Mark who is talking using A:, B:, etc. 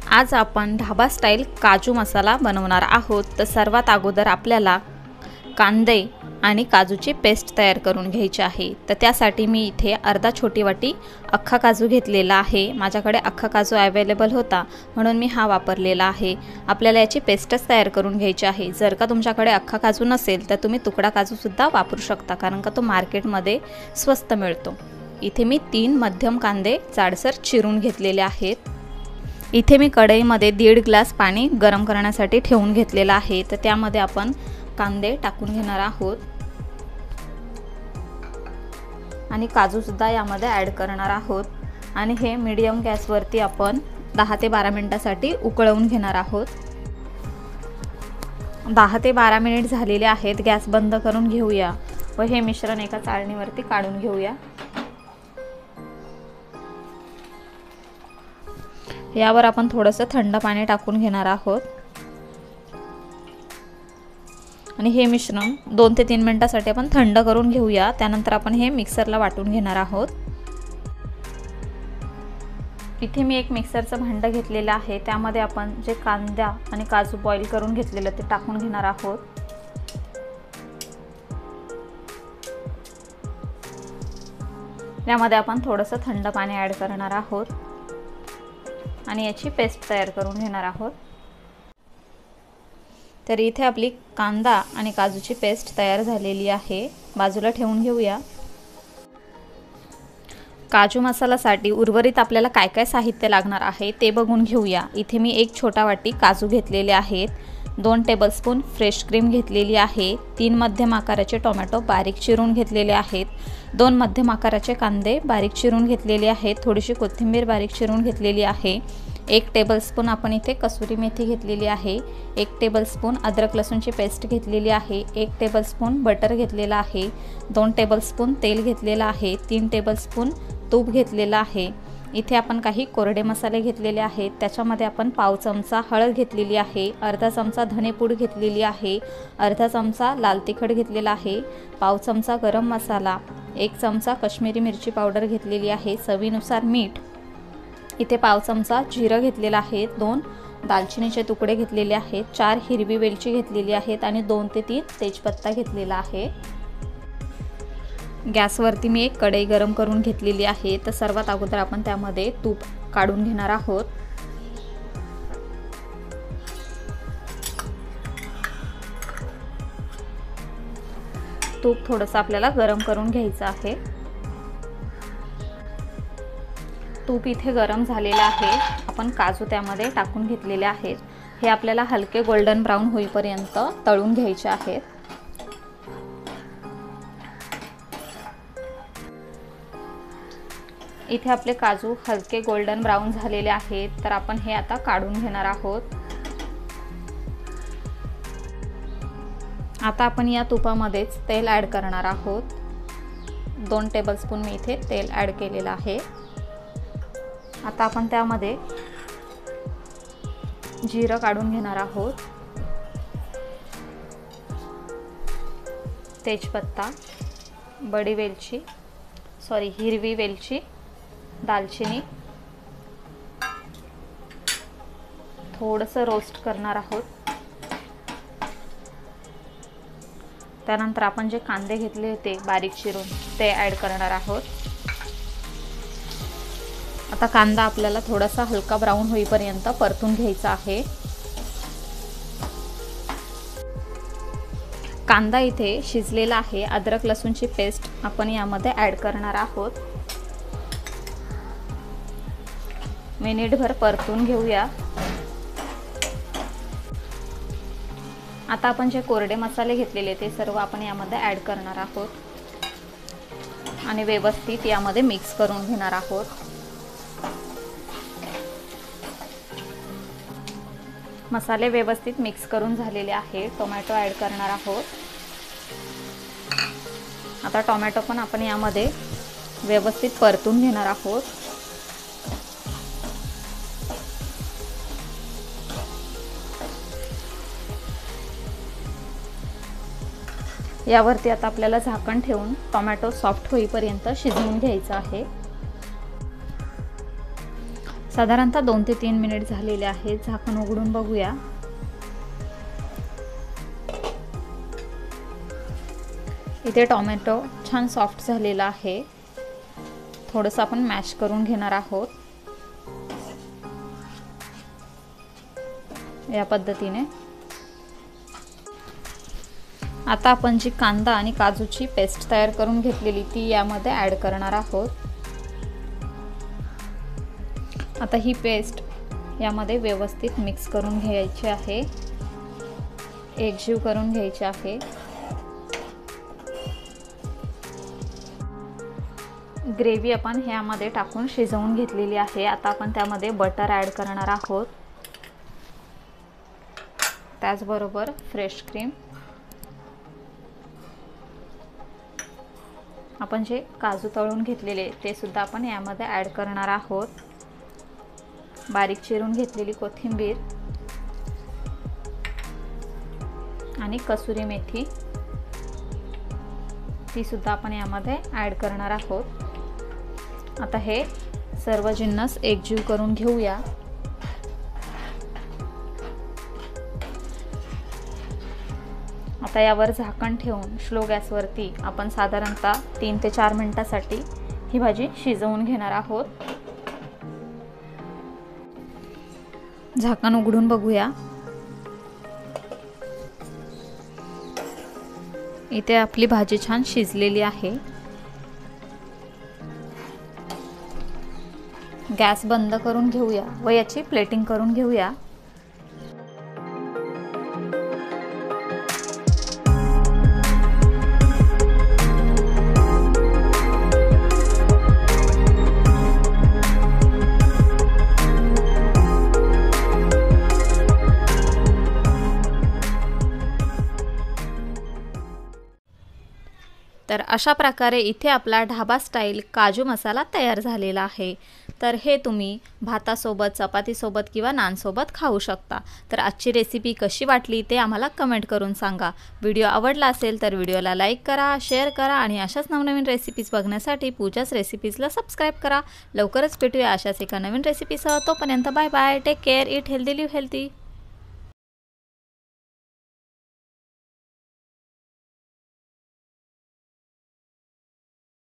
A: आज आपण ढाबा स्टाईल काजू मसाला बनवणार आहोत। तर सर्वात अगोदर आपल्याला कांदे आणि काजूची पेस्ट तयार करून घ्यायची आहे। तर त्यासाठी मी इथे अर्धा छोटी वाटी अख्खा काजू घेतलेला आहे। माझ्याकडे अख्खा काजू अवेलेबल होता म्हणून मी हा वापरलेला आहे। आपल्याला याची पेस्टच तयार करून घ्यायची आहे। जर का तुमच्याकडे अख्खा काजू नसेल तर तुम्ही तुकडा काजू सुद्धा वापरू शकता, कारण का तो मार्केटमध्ये स्वस्त मिळतो। इथे मी 3 मध्यम कांदे जाडसर चिरून घेतलेले आहेत। इथे मी कढईमध्ये 1.5 ग्लास पाणी गरम करण्यासाठी ठेवून घेतलेला आहे। तर त्यामध्ये आपण कांदे टाकून घेणार आहोत आणि काजू सुद्धा यामध्ये ॲड करणार आहोत आणि हे मीडियम गॅसवरती आपण 10 ते 12 मिनिटांसाठी उकळवून घेणार आहोत। 10 ते 12 मिनिट झालेले आहेत। गॅस बंद करून घेऊया व हे मिश्रण एका चाळणीवरती काढून घेऊया। यावर आपण थोडंसं थंड पाणी टाकून घेणार आहोत आणि हे मिश्रण 2 ते 3 मिनिटांसाठी आपण थंड करून घेऊया। त्यानंतर आपण हे मिक्सरला वाटून घेणार आहोत। इथे मी एक मिक्सरचं भांडं घेतलेलं आहे। त्यामध्ये आपण जे कांदा आणि काजू बॉईल करून घेतलेलं ते टाकून घेणार आहोत। यामध्ये आपण थोडंसं थंड पाणी ॲड करणार आहोत आणि याची पेस्ट तयार करून घेणार आहोत। तर इथे आपली कांदा आणि काजूची पेस्ट तयार झालेली आहे, बाजूला ठेवून घेऊया। काजू मसाल्यासाठी उर्वरित आपल्याला काय काय साहित्य लागणार आहे ते बघून घेऊया। इथे मी एक छोटा वाटी काजू घेतलेले आहेत, 2 टेबलस्पून फ्रेश क्रीम घेतलेली आहे, 3 मध्यम आकाराचे टोमॅटो बारीक चिरून घेतलेले आहेत, 2 मध्यम आकाराचे कांदे बारीक चिरून घेतलेले आहेत, थोडीशी कोथिंबीर बारीक चिरून घेतलेली आहे, 1 टेबलस्पून आपण इथे कसुरी मेथी घेतलेली आहे, 1 टेबलस्पून अद्रक लसूणची पेस्ट घेतलेली आहे, 1 टेबलस्पून बटर घेतलेला आहे, 2 टेबलस्पून तेल घेतलेला आहे, 3 टेबलस्पून तूप घेतलेला आहे। इथे आपण काही कोरडे मसाले घेतलेले आहेत। त्याच्यामध्ये आपण पाव चमचा हळद घेतलेली आहे, अर्धा चमचा धनेपूड घेतलेली आहे, अर्धा चमचा लाल तिखट घेतलेला आहे, पाव चमचा गरम मसाला, 1 चमचा काश्मीरी मिरची पावडर घेतलेली आहे, चवीनुसार मीठ, इथे पाव चमचा जिरं घेतलेला आहे, 2 दालचिनीचे तुकडे घेतलेले आहेत, 4 हिरवी वेलची घेतलेली आहेत आणि 2 ते 3 तेजपत्ता घेतलेला आहे। गॅसवरती मी एक कढई गरम करून घेतलेली आहे। तर सर्वात अगोदर आपण त्यामध्ये तूप काढून घेणार आहोत। तूप थोडंसं आपल्याला गरम करून घ्यायचं आहे। तूप इथे गरम झालेलं आहे। आपण काजू त्यामध्ये टाकून घेतलेले आहेत। हे आपल्याला हलके गोल्डन ब्राउन होईपर्यंत तळून घ्यायचे आहेत। इथे आपले काजू हलके गोल्डन ब्राउन झालेले आहेत। तर आपण हे आता काढून घेणार आहोत। आता आपण या तुपामध्येच तेल ॲड करणार आहोत। 2 टेबलस्पून मी इथे तेल ॲड केलेलं आहे। आता आपण त्यामध्ये जिरं काढून घेणार आहोत, तेजपत्ता, बडी वेलची, हिरवी वेलची, दालचिनी थोडंसं रोस्ट करणार आहोत। त्यानंतर आपण जे कांदे घेतले होते बारीक चिरून ते ॲड करणार आहोत। आता कांदा आपल्याला थोडासा हलका ब्राउन होईपर्यंत परतून घ्यायचा आहे। कांदा इथे शिजलेला आहे। अद्रक लसूणची पेस्ट आपण यामध्ये ॲड करणार आहोत। मिनिटभर परतून घेऊया। आता आपण जे कोरडे मसाले घेतलेले ते सर्व आपण यामध्ये ॲड करणार आहोत आणि व्यवस्थित यामध्ये मिक्स करून घेणार आहोत। मसाले व्यवस्थित मिक्स करून झालेले आहे। टोमॅटो ॲड करणार आहोत। आता टोमॅटो पण आपण यामध्ये व्यवस्थित परतून घेणार आहोत। यावरती आता आपल्याला झाकण ठेवून टोमॅटो सॉफ्ट होईपर्यंत शिजवून घ्यायचा आहे। साधारणतः 2 ते 3 मिनिट झालेले आहेत। झाकण उघडून बघूया। इथे टोमॅटो छान सॉफ्ट झालेला आहे। थोडंसं आपण मॅश करून घेणार आहोत या पद्धतीने। आता आपण जी कांदा आणि काजूची पेस्ट तयार करून घेतलेली ती यामध्ये ॲड करणार आहोत। आता ही पेस्ट यामध्ये व्यवस्थित मिक्स करून घ्यायची आहे, एकजीव करून घ्यायची आहे। ग्रेव्ही आपण ह्यामध्ये टाकून शिजवून घेतलेली आहे। आता आपण त्यामध्ये बटर ॲड करणार आहोत, त्याचबरोबर फ्रेश क्रीम। आपण जे काजू तळून घेतलेले ते सुद्धा आपण यामध्ये ॲड करणार आहोत। बारीक चिरून घेतलेली कोथिंबीर आणि कसुरी मेथी ती सुद्धा आपण यामध्ये ॲड करणार आहोत। आता हे सर्व जिन्नस एकजीव करून घेऊया। आता यावर झाकण ठेवून स्लो गॅसवरती आपण साधारणतः 3 ते 4 मिनिटांसाठी ही भाजी शिजवून घेणार आहोत। झाकण उघडून बघूया। इथे आपली भाजी छान शिजलेली आहे। गॅस बंद करून घेऊया व याची प्लेटिंग करून घेऊया। तर अशा प्रकारे इथे आपला ढाबा स्टाईल काजू मसाला तयार झालेला आहे। तर हे तुम्ही भातासोबत, चपातीसोबत किंवा नानसोबत खाऊ शकता। तर आजची रेसिपी कशी वाटली ते आम्हाला कमेंट करून सांगा। व्हिडिओ आवडला असेल तर व्हिडिओला लाईक करा, शेअर करा आणि अशाच नवनवीन रेसिपीज बघण्यासाठी पूजाच रेसिपीजला सबस्क्राईब करा। लवकरच भेटूया अशाच एका नवीन रेसिपीसह। तोपर्यंत bye bye, take care, eat healthy, live healthy.